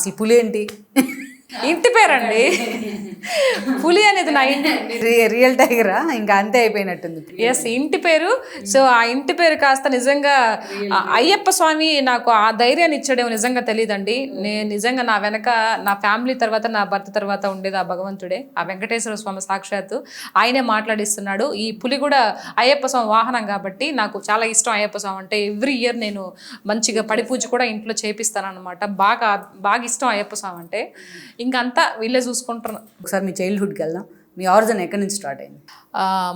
అసలు పులి ఏంటి? ఇంటి పేరండి. పులి అనేది నా రియల్ టైగరా? ఇంకా అంతే అయిపోయినట్టుంది. ఎస్, ఇంటి పేరు. సో ఆ ఇంటి పేరు కాస్త నిజంగా అయ్యప్ప స్వామి నాకు ఆ ధైర్యాన్ని ఇచ్చాడేమో నిజంగా తెలియదండి. నేను నిజంగా నా వెనక నా ఫ్యామిలీ తర్వాత నా భర్త తర్వాత ఉండేది ఆ భగవంతుడే, ఆ వెంకటేశ్వర స్వామి సాక్షాత్తు ఆయనే మాట్లాడిస్తున్నాడు. ఈ పులి కూడా అయ్యప్ప స్వామి వాహనం కాబట్టి నాకు చాలా ఇష్టం అయ్యప్ప స్వామి అంటే. ఎవ్రీ ఇయర్ నేను మంచిగా పడి పూజ కూడా ఇంట్లో చేపిస్తాను అనమాట. బాగా బాగా ఇష్టం అయ్యప్ప స్వామి అంటే. ఇంకంతా వీళ్ళే చూసుకుంటున్నాను. ఒకసారి మీ చైల్డ్హుడ్కి వెళ్దాం. మీ ఆరిజిన్ ఎక్కడి నుంచి స్టార్ట్ అయింది?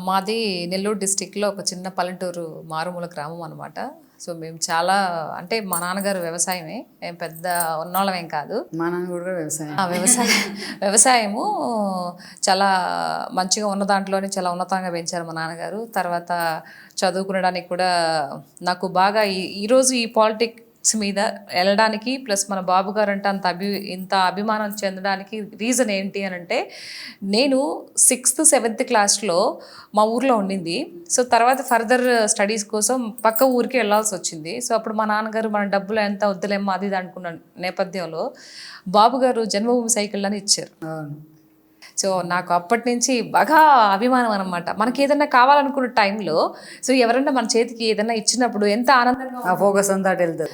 మాది నెల్లూరు డిస్టిక్లో ఒక చిన్న పల్లెటూరు మారుమూల గ్రామం అనమాట. సో మేము చాలా అంటే మా నాన్నగారు వ్యవసాయమే, ఏం పెద్ద ఉన్నోళ్ళమేం కాదు. మా నాన్న కూడా వ్యవసాయము చాలా మంచిగా ఉన్న దాంట్లోనే చాలా ఉన్నతంగా పెంచారు మా నాన్నగారు. తర్వాత చదువుకునడానికి కూడా నాకు బాగా ఈరోజు ఈ పాలిటిక్స్ మీద వెళ్ళడానికి ప్లస్ మన బాబు గారు అంటే ఇంత అభిమానం చెందడానికి రీజన్ ఏంటి అని అంటే, నేను 6th 7th క్లాస్లో మా ఊర్లో ఉండింది. సో తర్వాత ఫర్దర్ స్టడీస్ కోసం పక్క ఊరికి వెళ్ళాల్సి వచ్చింది. సో అప్పుడు మా నాన్నగారు మన డబ్బులు ఎంత వద్దులేమో అది ఇది అనుకున్న నేపథ్యంలో బాబు గారు జన్మభూమి సైకిల్ అని ఇచ్చారు. సో నాకు అప్పటి నుంచి బాగా అభిమానం అనమాట. మనకి ఏదైనా కావాలనుకున్న టైంలో సో ఎవరన్నా మన చేతికి ఏదైనా ఇచ్చినప్పుడు ఎంత ఆనందంగా ఫోకస్ అంతా వెళ్తారు.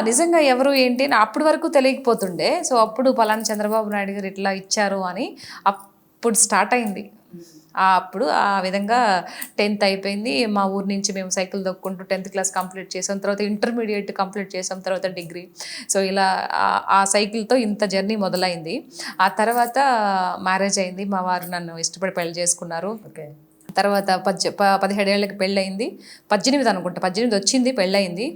నిజంగా ఎవరు ఏంటి అని అప్పటి వరకు తెలియకపోతుండే. సో అప్పుడు పలానా చంద్రబాబు నాయుడు గారు ఇట్లా ఇచ్చారు అని అప్పుడు స్టార్ట్ అయింది. అప్పుడు ఆ విధంగా 10th అయిపోయింది. మా ఊరు నుంచి మేము సైకిల్ దొక్కుంటూ 10th క్లాస్ కంప్లీట్ చేసాం. తర్వాత ఇంటర్మీడియట్ కంప్లీట్ చేసాం, తర్వాత డిగ్రీ. సో ఇలా ఆ సైకిల్తో ఇంత జర్నీ మొదలైంది. ఆ తర్వాత మ్యారేజ్ అయింది. మా వారు నన్ను ఇష్టపడి పెళ్లి చేసుకున్నారు. ఓకే. తర్వాత 17 ఏళ్ళకి పెళ్ళయింది. 18 అనుకుంటా, 18 వచ్చింది, పెళ్ళయింది.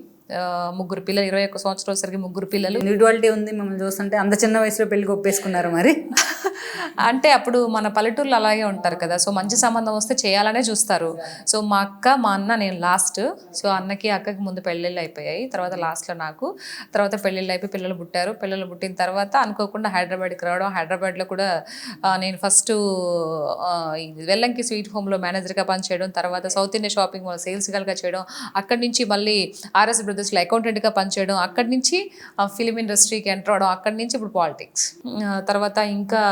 3 పిల్లలు, 21 సంవత్సరం వచ్చరికి 3 పిల్లలు. ఇండివిజువాలిటీ ఉంది మిమ్మల్ని చూస్తుంటే. అంత చిన్న వయసులో పెళ్లికి ఒప్పేసుకున్నారు మరి? అంటే అప్పుడు మన పల్లెటూర్లో అలాగే ఉంటారు కదా. సో మంచి సంబంధం వస్తే చేయాలనే చూస్తారు. సో మా అక్క, మా అన్న, నేను లాస్ట్. సో అన్నకి అక్కకి ముందు పెళ్ళిళ్ళు అయిపోయాయి, తర్వాత లాస్ట్లో నాకు. తర్వాత పెళ్ళిళ్ళు అయిపోయి పిల్లలు పుట్టారు. పిల్లలు పుట్టిన తర్వాత అనుకోకుండా హైదరాబాద్కి రావడం. హైదరాబాద్లో కూడా నేను ఫస్ట్ వెల్లంకి స్వీట్ హోమ్లో మేనేజర్గా పనిచేయడం, తర్వాత South India shopping mall sales గర్ల్గా చేయడం, అక్కడి నుంచి మళ్ళీ ఆర్ఎస్ బ్రదర్స్లో అకౌంటెంట్గా పనిచేయడం, అక్కడి నుంచి ఫిలిం ఇండస్ట్రీకి ఎంటర్ అవడం, అక్కడి నుంచి ఇప్పుడు పాలిటిక్స్. తర్వాత ఇంకా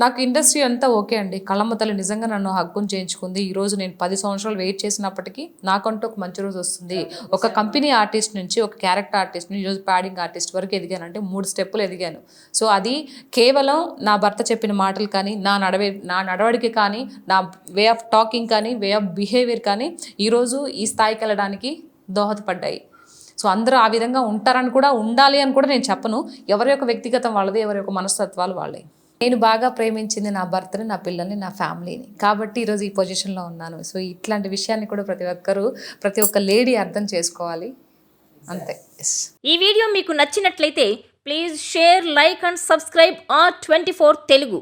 నాకు ఇండస్ట్రీ అంతా ఓకే అండి. కళమ్మ తల్లి నిజంగా నన్ను హక్కును చేయించుకుంది. ఈరోజు నేను 10 సంవత్సరాలు వెయిట్ చేసినప్పటికీ నాకంటూ ఒక మంచి రోజు వస్తుంది. ఒక కంపెనీ ఆర్టిస్ట్ నుంచి ఒక క్యారెక్టర్ ఆర్టిస్ట్ నుంచి ఈరోజు ప్యాడింగ్ ఆర్టిస్ట్ వరకు ఎదిగానంటే 3 స్టెప్పులు ఎదిగాను. సో అది కేవలం నా భర్త చెప్పిన మాటలు కానీ, నా నడవడికి కానీ, నా వే ఆఫ్ టాకింగ్ కానీ, వే ఆఫ్ బిహేవియర్ కానీ ఈరోజు ఈ స్థాయికి వెళ్ళడానికి దోహదపడ్డాయి. సో అందరూ ఆ విధంగా ఉంటారని కూడా, ఉండాలి అని కూడా నేను చెప్పను. ఎవరి యొక్క వ్యక్తిగతం వాళ్ళది, ఎవరి యొక్క మనస్తత్వాలు వాళ్ళే. నేను బాగా ప్రేమించింది నా భర్తని, నా పిల్లల్ని, నా ఫ్యామిలీని. కాబట్టి ఈరోజు ఈ పొజిషన్లో ఉన్నాను. సో ఇట్లాంటి విషయాన్ని కూడా ప్రతి ఒక్క లేడీ అర్థం చేసుకోవాలి, అంతే. ఈ వీడియో మీకు నచ్చినట్లయితే please share, like and subscribe R24 Telugu.